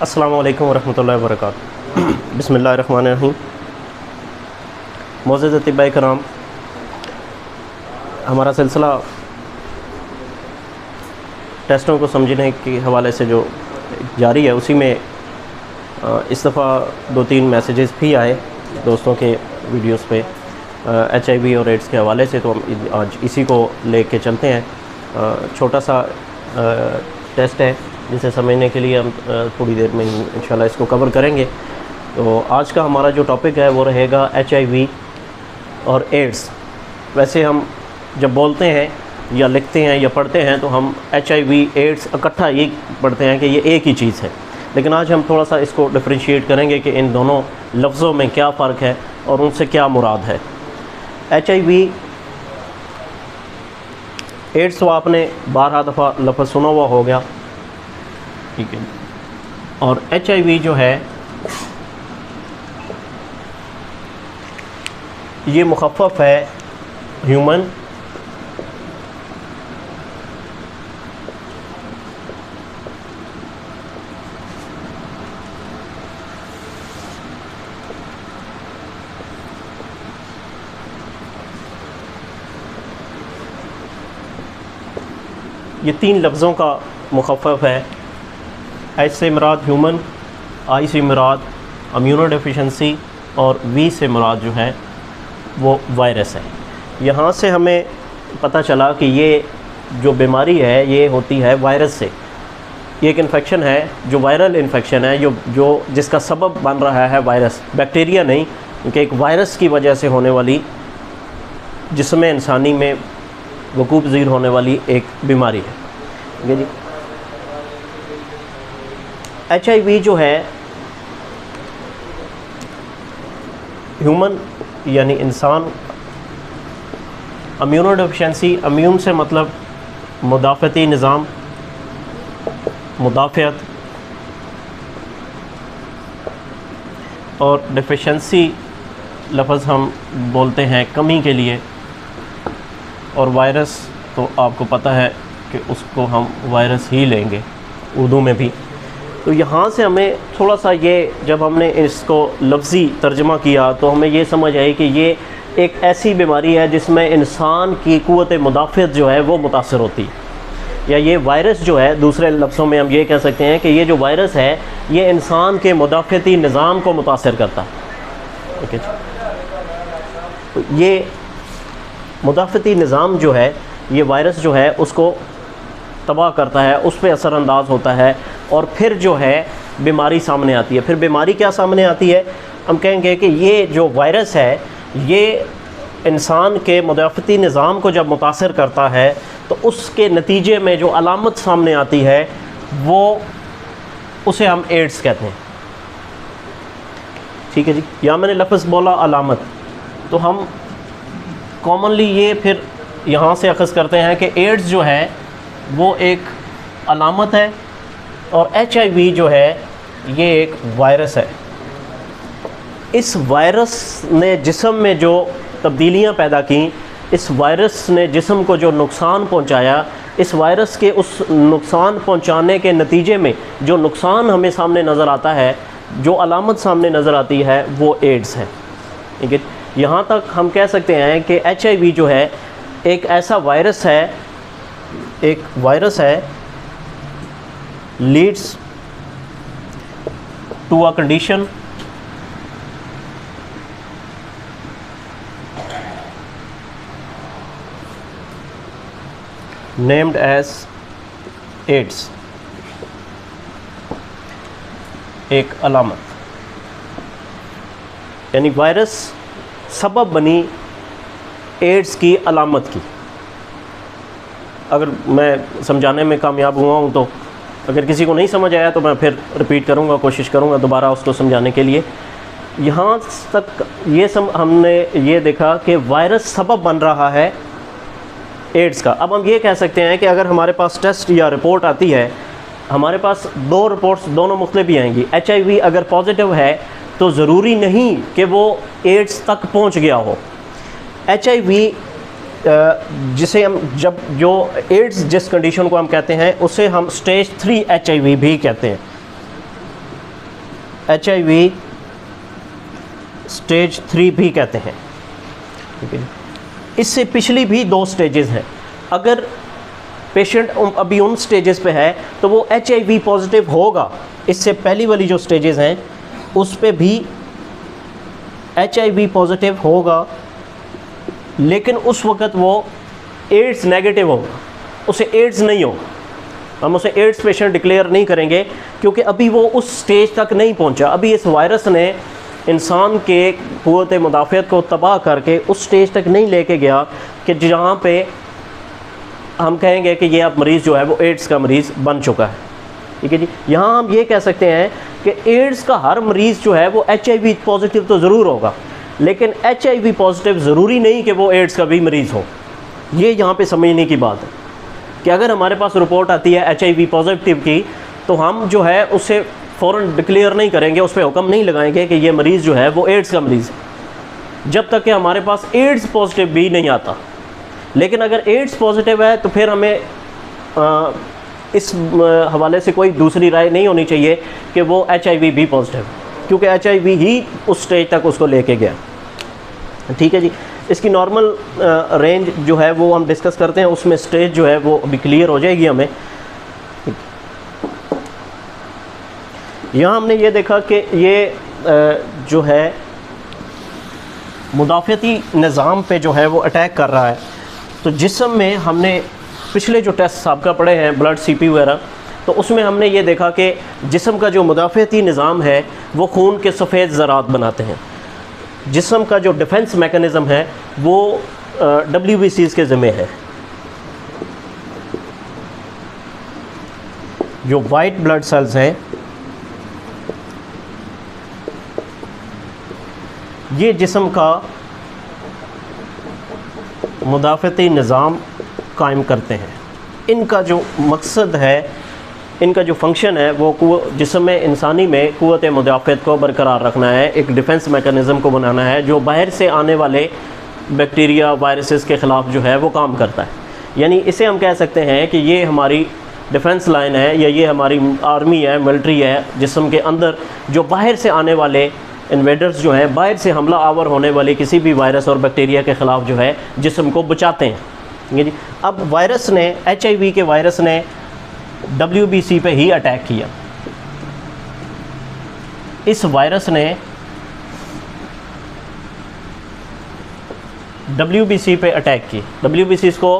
अस्सलामु अलैकुम वरहमतुल्लाहि वबरकातुहू। बिस्मिल्लाहिर्रहमानिर्रहीम। मोअज़्ज़ज़ अतिबाए कराम, हमारा सिलसिला टेस्टों को समझने के हवाले से जो जारी है, उसी में इस दफ़ा 2-3 मैसेजेस भी आए दोस्तों के वीडियोस पे HIV और एड्स के हवाले से। तो हम आज इसी को लेके चलते हैं। छोटा सा टेस्ट है जिसे समझने के लिए हम थोड़ी देर में ही इंशाल्लाह इसको कवर करेंगे। तो आज का हमारा जो टॉपिक है वो रहेगा HIV और एड्स। वैसे हम जब बोलते हैं या लिखते हैं या पढ़ते हैं तो हम HIV एड्स इकट्ठा ये पढ़ते हैं कि ये एक ही चीज़ है, लेकिन आज हम थोड़ा सा इसको डिफरेंशिएट करेंगे कि इन दोनों लफ्ज़ों में क्या फ़र्क है और उनसे क्या मुराद है। HIV एड्स तो आपने 12 दफ़ा लफ्ज़ सुना हुआ हो गया, ठीक है। और HIV जो है ये मुख़फ़फ़ है ह्यूमन ये 3 लफ्ज़ों का मुख़फ़फ़ है। H से मुराद ह्यूमन, I से मुराद इम्यूनो डेफिशिएंसी और V से मुराद जो है वो वायरस है। यहाँ से हमें पता चला कि ये जो बीमारी है ये होती है वायरस से। ये एक इन्फेक्शन है जो वायरल इन्फेक्शन है, जो जिसका सबब बन रहा है वायरस, बैक्टीरिया नहीं, क्योंकि एक वायरस की वजह से होने वाली जिस्म इंसानी में वकूअ पज़ीर होने वाली एक बीमारी है, ठीक है जी। HIV जो है ह्यूमन यानी इंसान, इम्यूनो डेफिशिएंसी, इम्यून से मतलब मुदाफ़ती निज़ाम, मुदाफ़ियत, और डेफिशिएंसी लफ्ज़ हम बोलते हैं कमी के लिए। और वायरस तो आपको पता है कि उसको हम वायरस ही लेंगे उर्दू में भी। तो यहाँ से हमें थोड़ा सा ये जब हमने इसको लफ्ज़ी तर्जमा किया तो हमें ये समझ आई कि ये एक ऐसी बीमारी है जिसमें इंसान की क़ुव्वत मुदाफ़ियत जो है वो मुतासर होती है, या ये वायरस जो है, दूसरे लफ्ज़ों में हम ये कह सकते हैं कि ये जो वायरस है ये इंसान के मुदाफ़ियती निज़ाम को मुतासर करता है, ठीक है। तो ये मुदाफ़ियती निज़ाम जो है, ये वायरस जो है उसको तबाह करता है, उस पर असरअंदाज होता है और फिर जो है बीमारी सामने आती है। फिर बीमारी क्या सामने आती है, हम कहेंगे कि ये जो वायरस है ये इंसान के मुदाफ़ती निज़ाम को जब मुतासर करता है तो उसके नतीजे में जो अलामत सामने आती है वो उसे हम एड्स कहते हैं, ठीक है जी। या मैंने लफ्ज़ बोला अलामत, तो हम कॉमनली ये फिर यहाँ से अख़ज़ करते हैं कि एड्स जो है वो एक अलामत है और HIV जो है ये एक वायरस है। इस वायरस ने जिस्म में जो तब्दीलियाँ पैदा की, इस वायरस ने जिस्म को जो नुकसान पहुँचाया, इस वायरस के उस नुकसान पहुँचाने के नतीजे में जो नुकसान हमें सामने नज़र आता है, जो अलामत सामने नज़र आती है वो एड्स है, ठीक है। यहाँ तक हम कह सकते हैं कि HIV जो है एक ऐसा वायरस है, एक वायरस है, leads to a condition named as AIDS, एक अलामत, यानी वायरस सबब बनी एड्स की अलामत की। अगर मैं समझाने में कामयाब हुआ हूँ तो अगर किसी को नहीं समझ आया तो मैं फिर रिपीट करूँगा, कोशिश करूँगा दोबारा उसको समझाने के लिए। यहाँ तक ये हमने ये देखा कि वायरस सबब बन रहा है एड्स का। अब हम ये कह सकते हैं कि अगर हमारे पास टेस्ट या रिपोर्ट आती है, हमारे पास 2 रिपोर्ट्स दोनों मुख्तलिफ ही आएंगी। HIV अगर पॉजिटिव है तो ज़रूरी नहीं कि वो एड्स तक पहुँच गया हो। HIV जिसे हम जब जो एड्स जिस कंडीशन को हम कहते हैं उसे हम स्टेज 3 HIV भी कहते हैं। HIV स्टेज 3 भी कहते हैं, ठीक है। इससे पिछली भी 2 स्टेजेस हैं। अगर पेशेंट अभी उन स्टेजेस पे है तो वो HIV पॉजिटिव होगा। इससे पहली वाली जो स्टेजेस हैं उस पे भी HIV पॉजिटिव होगा, लेकिन उस वक़्त वो एड्स नेगेटिव होगा, उसे एड्स नहीं होगा। हम उसे एड्स पेशेंट डिक्लेयर नहीं करेंगे क्योंकि अभी वो उस स्टेज तक नहीं पहुंचा। अभी इस वायरस ने इंसान के क़ुव्वत मुदाफ़ियत को तबाह करके उस स्टेज तक नहीं लेके गया कि जहाँ पे हम कहेंगे कि ये अब मरीज़ जो है वो एड्स का मरीज़ बन चुका है, ठीक है जी। यहाँ हम ये कह सकते हैं कि एड्स का हर मरीज़ जो है वो HIV पॉजिटिव तो ज़रूर होगा, लेकिन HIV पॉजिटिव ज़रूरी नहीं कि वो एड्स का भी मरीज़ हो। ये यहाँ पे समझने की बात है कि अगर हमारे पास रिपोर्ट आती है HIV पॉजिटिव की तो हम जो है उससे फ़ौरन डिक्लेयर नहीं करेंगे, उस पर हुक्म नहीं लगाएंगे कि ये मरीज़ जो है वो एड्स का मरीज़ है, जब तक कि हमारे पास एड्स पॉजिटिव भी नहीं आता। लेकिन अगर एड्स पॉजिटिव है तो फिर हमें इस हवाले से कोई दूसरी राय नहीं होनी चाहिए कि वो HIV भी पॉजिटिव है, क्योंकि HIV ही उस स्टेज तक उसको लेके गया, ठीक है जी। इसकी नॉर्मल रेंज जो है वो हम डिस्कस करते हैं, उसमें स्टेज जो है वो अभी क्लियर हो जाएगी हमें। यहाँ हमने ये देखा कि ये जो है मुदाफ़ती निज़ाम पे जो है वो अटैक कर रहा है। तो जिस्म में हमने पिछले जो टेस्ट साबिक़ा पढ़े हैं ब्लड CP वगैरह, तो उसमें हमने ये देखा कि जिस्म का जो मुदाफ़ती निज़ाम है वो खून के सफ़ेद ज़रात बनाते हैं। जिस्म का जो डिफेंस मैकेनिज़्म है वो WBCs के ज़िम्मे है। जो वाइट ब्लड सेल्स हैं ये जिस्म का मुदाफ़ती निज़ाम कायम करते हैं। इनका जो मकसद है, इनका जो फंक्शन है वो जिस्म में इंसानी में क़ुव्वत मुदाफ़ियत को बरकरार रखना है, एक डिफेंस मैकेनिज़्म को बनाना है जो बाहर से आने वाले बैक्टीरिया वायरसेस के ख़िलाफ़ जो है वो काम करता है। यानी इसे हम कह सकते हैं कि ये हमारी डिफेंस लाइन है या ये हमारी आर्मी है, मिलिट्री है, जिस्म के अंदर जो बाहर से आने वाले इन्वेडर्स जो हैं, बाहर से हमला आवर होने वाले किसी भी वायरस और बैक्टीरिया के ख़िलाफ़ जो है जिस्म को बचाते हैं, ठीक है जी। अब वायरस ने, HIV के वायरस ने WBC पे ही अटैक किया। इस वायरस ने WBC पे अटैक की। WBCs को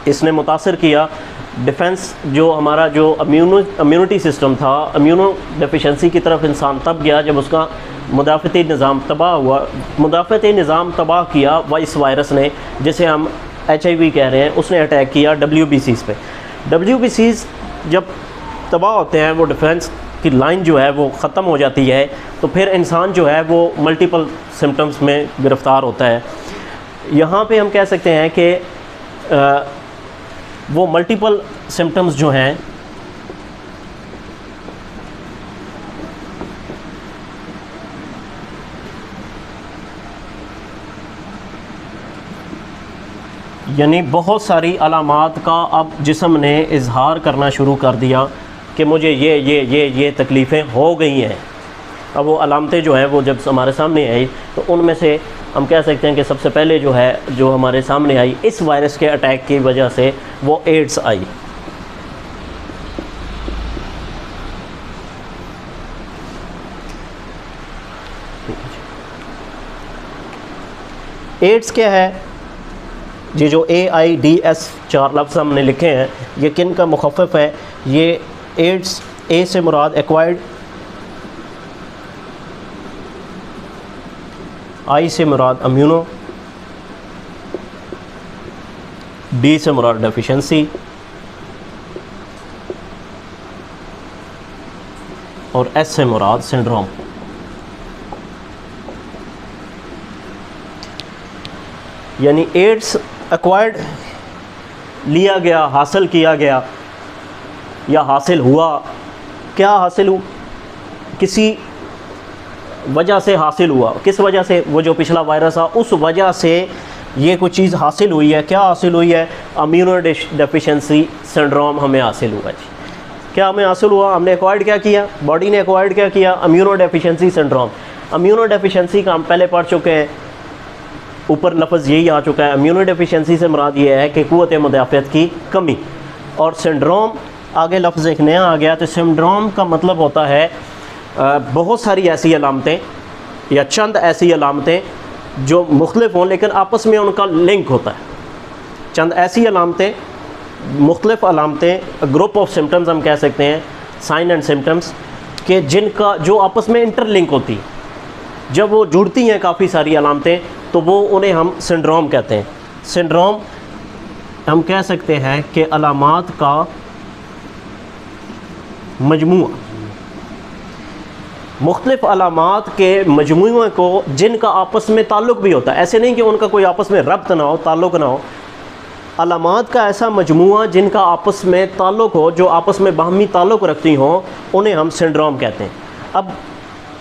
इसने मुतासर किया। डिफेंस जो हमारा जो इम्यूनिटी सिस्टम था, इम्यूनो डेफिशिएंसी की तरफ इंसान तब गया जब उसका मुदाफ़ती निज़ाम तबाह हुआ। मुदाफ़ती निज़ाम तबाह किया इस वायरस ने, जिसे हम HIV कह रहे हैं, उसने अटैक किया WBCs पे। WBCs जब तबाह होते हैं, वो डिफेंस की लाइन जो है वो ख़त्म हो जाती है, तो फिर इंसान जो है वो मल्टीपल सिम्टम्स में गिरफ़्तार होता है। यहाँ पे हम कह सकते हैं कि वो मल्टीपल सिम्टम्स जो हैं यानी बहुत सारी अलामात का अब जिस्म ने इजहार करना शुरू कर दिया कि मुझे ये तकलीफ़ें हो गई हैं। अब वो अलामतें जो हैं वो जब हमारे सामने आई तो उनमें से हम कह सकते हैं कि सबसे पहले जो है जो हमारे सामने आई इस वायरस के अटैक की वजह से वो एड्स आई। एड्स क्या है? ये जो AIDS 4 लफ्ज़ हमने लिखे हैं, ये किन का मुखफ़फ़ है? ये एड्स, ए से मुराद एक्वायर्ड, आई से मुराद इम्यूनो, डी से मुराद डेफिशिएंसी और एस से मुराद सिंड्रोम। यानी एड्स एक्वायर्ड लिया गया, हासिल किया गया या हासिल हुआ। क्या हासिल हुआ? किसी वजह से हासिल हुआ। किस वजह से? वो जो पिछला वायरस था उस वजह से ये कोई चीज़ हासिल हुई है। क्या हासिल हुई है? इम्यूनो डेफिशिएंसी सिंड्रोम हमें हासिल हुआ जी। क्या हमें हासिल हुआ? हमने एक्वायर्ड क्या किया, बॉडी ने एक्वायर्ड क्या किया? Immuno deficiency syndrome. Immuno deficiency का हम पहले पढ़ चुके हैं, ऊपर लफ्ज़ यही आ चुका है। इम्यूनो डेफिशिएंसी से मुराद ये है कि क़ुव्वत मुदाफ़अत की कमी। और सिंड्रोम, आगे लफ्ज़ एक नया आ गया। तो सिंड्रोम का मतलब होता है बहुत सारी ऐसी अलामतें या चंद ऐसी अलामतें जो मुख्तलिफ हों लेकिन आपस में उनका लिंक होता है। चंद ऐसी अलामतें, मुख्तलिफ अलामतें, ग्रुप ऑफ सिम्टम्स हम कह सकते हैं, साइन एंड सिम्टम्स के जिनका जो आपस में इंटरलिंक होती है। जब वो जुड़ती हैं काफ़ी सारी अलामतें तो वो उन्हें हम सिंड्रोम कहते हैं। सिंड्रोम हम कह सकते हैं कि अलामात का मजमूआ, मुख्तलिफ अलामात के मजमूए को जिनका आपस में ताल्लुक़ भी होता है। ऐसे नहीं कि उनका कोई आपस में रब्त ना हो, ताल्लुक़ ना हो। अलामात का ऐसा मजमूआ जिनका आपस में ताल्लुक़ हो, जो आपस में बाहमी ताल्लुक़ रखती हों, उन्हें हम सिंड्रोम कहते हैं। अब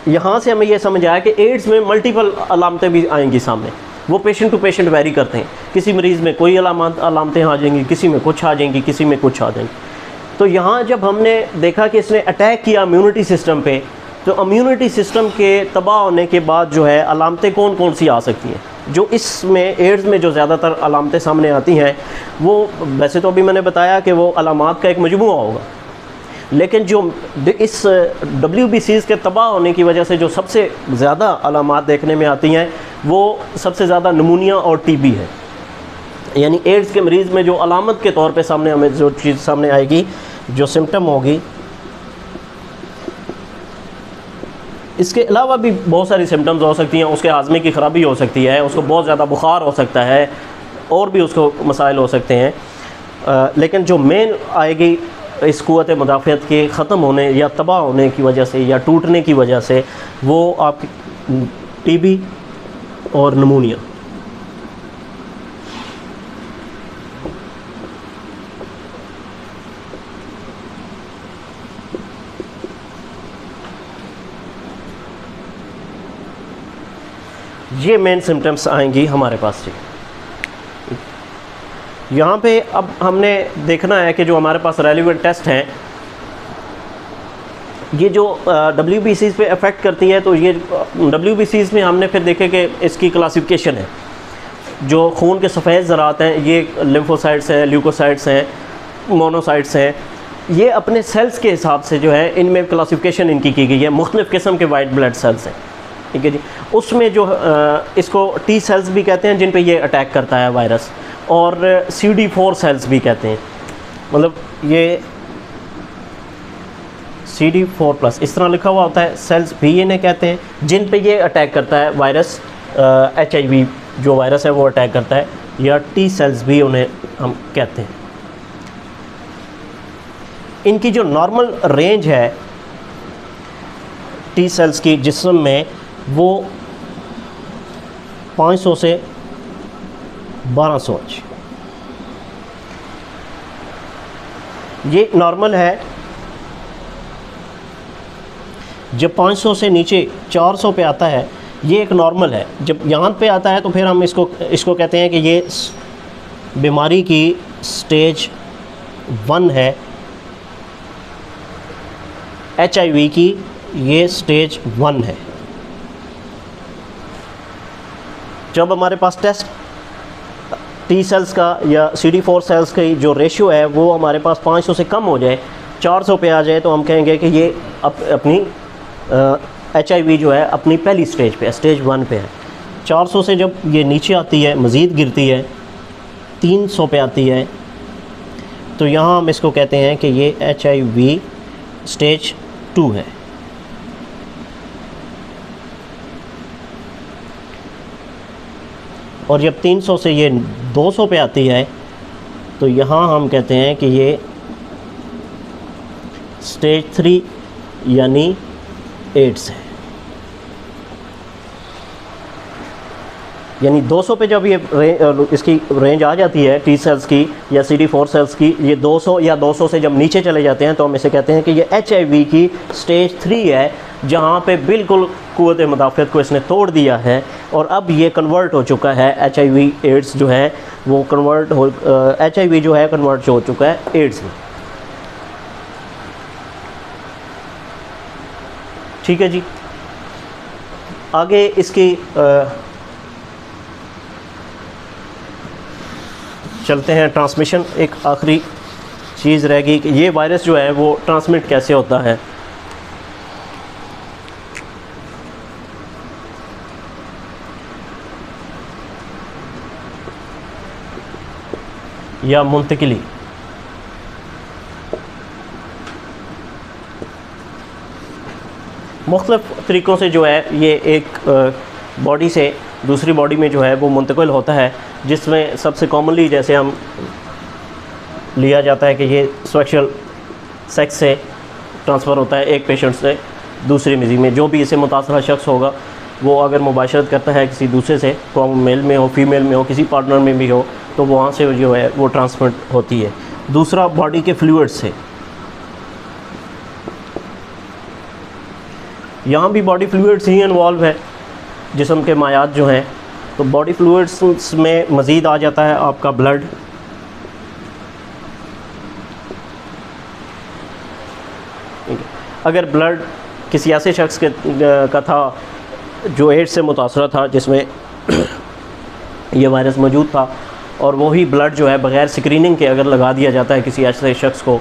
यहाँ से हमें यह समझ आया कि एड्स में मल्टीपल अलामतें भी आएंगी सामने। वो पेशेंट टू पेशेंट वैरी करते हैं। किसी मरीज़ में कोई अलामतें आ जाएंगी, किसी में कुछ आ जाएंगी, किसी में कुछ आ जाएंगी। तो यहाँ जब हमने देखा कि इसने अटैक किया इम्यूनिटी सिस्टम पे, तो इम्यूनिटी सिस्टम के तबाह होने के बाद जो है अलामतें कौन कौन सी आ सकती हैं। जो इसमें एड्स में जो ज़्यादातर अलामतें सामने आती हैं, वो वैसे तो अभी मैंने बताया कि वो अलामात का एक मजमूआ होगा, लेकिन जो इस WBCs के तबाह होने की वजह से जो सबसे ज़्यादा अलामात देखने में आती हैं, वो सबसे ज़्यादा नमूनिया और TB है। यानी एड्स के मरीज़ में जो अलामत के तौर पे सामने हमें जो चीज़ सामने आएगी, जो सिम्टम होगी, इसके अलावा भी बहुत सारी सिम्टम्स हो सकती हैं। उसके हाजमे की ख़राबी हो सकती है, उसको बहुत ज़्यादा बुखार हो सकता है, और भी उसको मसाइल हो सकते हैं। लेकिन जो मेन आएगी इस क़ुव्वत मुदाफ़अत के ख़त्म होने या तबाह होने की वजह से या टूटने की वजह से, वो आपकी TB और नमूनिया। ये मेन सिम्टम्स आएंगी हमारे पास से। यहाँ पे अब हमने देखना है कि जो हमारे पास रेलिवेंट टेस्ट हैं, ये जो WBCs पे अफेक्ट करती है, तो ये WBCs में हमने फिर देखे कि इसकी क्लासिफिकेशन है। जो खून के सफ़ेद ज़रात हैं, ये लिम्फोसाइट्स हैं, ल्यूकोसाइट्स हैं, मोनोसाइट्स हैं। ये अपने सेल्स के हिसाब से जो है इनमें क्लासिफिकेशन इनकी की गई है। मुख्तलिफ़ किस्म के वाइट ब्लड सेल्स हैं, ठीक है जी। उसमें जो इसको T सेल्स भी कहते हैं जिन पे ये अटैक करता है वायरस, और CD4 सेल्स भी कहते हैं। मतलब ये CD4+ इस तरह लिखा हुआ होता है, सेल्स भी इन्हें कहते हैं जिन पे ये अटैक करता है वायरस। HIV जो वायरस है वो अटैक करता है, या T सेल्स भी उन्हें हम कहते हैं। इनकी जो नॉर्मल रेंज है T सेल्स की जिस्म में, वो 500 से 1200 ये नॉर्मल है। जब 500 से नीचे 400 पे आता है, ये एक नॉर्मल है। जब यहाँ पे आता है तो फिर हम इसको कहते हैं कि ये बीमारी की स्टेज 1 है। HIV की ये स्टेज 1 है। जब हमारे पास टेस्ट T सेल्स का या CD4 सेल्स की जो रेशियो है वो हमारे पास 500 से कम हो जाए, 400 पे आ जाए, तो हम कहेंगे कि ये अपनी HIV जो है अपनी पहली स्टेज पे है, स्टेज 1 पे है। 400 से जब ये नीचे आती है, मज़ीद गिरती है, 300 पे आती है, तो यहाँ हम इसको कहते हैं कि ये HIV स्टेज 2 है। और जब 300 से ये 200 पे आती है, तो यहाँ हम कहते हैं कि ये स्टेज 3 यानी एड्स है। यानी 200 पे जब ये इसकी रेंज आ जाती है T सेल्स की या CD4 सेल्स की, ये 200 या 200 से जब नीचे चले जाते हैं तो हम इसे कहते हैं कि ये HIV की स्टेज 3 है, जहाँ पे बिल्कुल क़ुव्वत मुदाफ़अत को इसने तोड़ दिया है। और अब ये कन्वर्ट हो चुका है, HIV एड्स जो है वो HIV जो है कन्वर्ट हो चुका है एड्स में। ठीक है जी। आगे इसकी चलते हैं ट्रांसमिशन। एक आखिरी चीज़ रहेगी कि ये वायरस जो है वो ट्रांसमिट कैसे होता है। या मुंतकिली, मुख्तलिफ़ तरीक़ों से जो है ये एक बॉडी से दूसरी बॉडी में जो है वो मुंतकिल होता है, जिसमें सबसे कॉमनली जैसे हम लिया जाता है कि ये सेक्सुअल सेक्स से ट्रांसफ़र होता है एक पेशेंट से दूसरी मरीज़ में। जो भी इसे मुतासरा शख्स होगा वो अगर मुबाशरत करता है किसी दूसरे से, तो मेल में हो, फीमेल में हो, किसी पार्टनर में भी हो, तो वहाँ से जो है वो ट्रांसमिट होती है। दूसरा बॉडी के फ्लूइड से, यहाँ भी बॉडी फ्लूइड्स ही इन्वॉल्व है, जिस्म के मायात जो हैं। तो बॉडी फ्लूइड्स में मज़ीद आ जाता है आपका ब्लड, अगर ब्लड किसी ऐसे शख्स का था जो एड्स से मुतासरा था, जिसमें ये वायरस मौजूद था, और वही ब्लड जो है बग़ैर स्क्रीनिंग के अगर लगा दिया जाता है किसी ऐसे शख्स को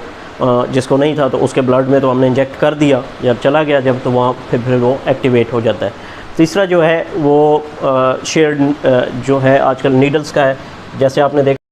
जिसको नहीं था, तो उसके ब्लड में तो हमने इंजेक्ट कर दिया, जब चला गया जब, तो वहाँ फिर वो एक्टिवेट हो जाता है। तीसरा जो है वो शेयर्ड जो है आजकल नीडल्स का है, जैसे आपने देखा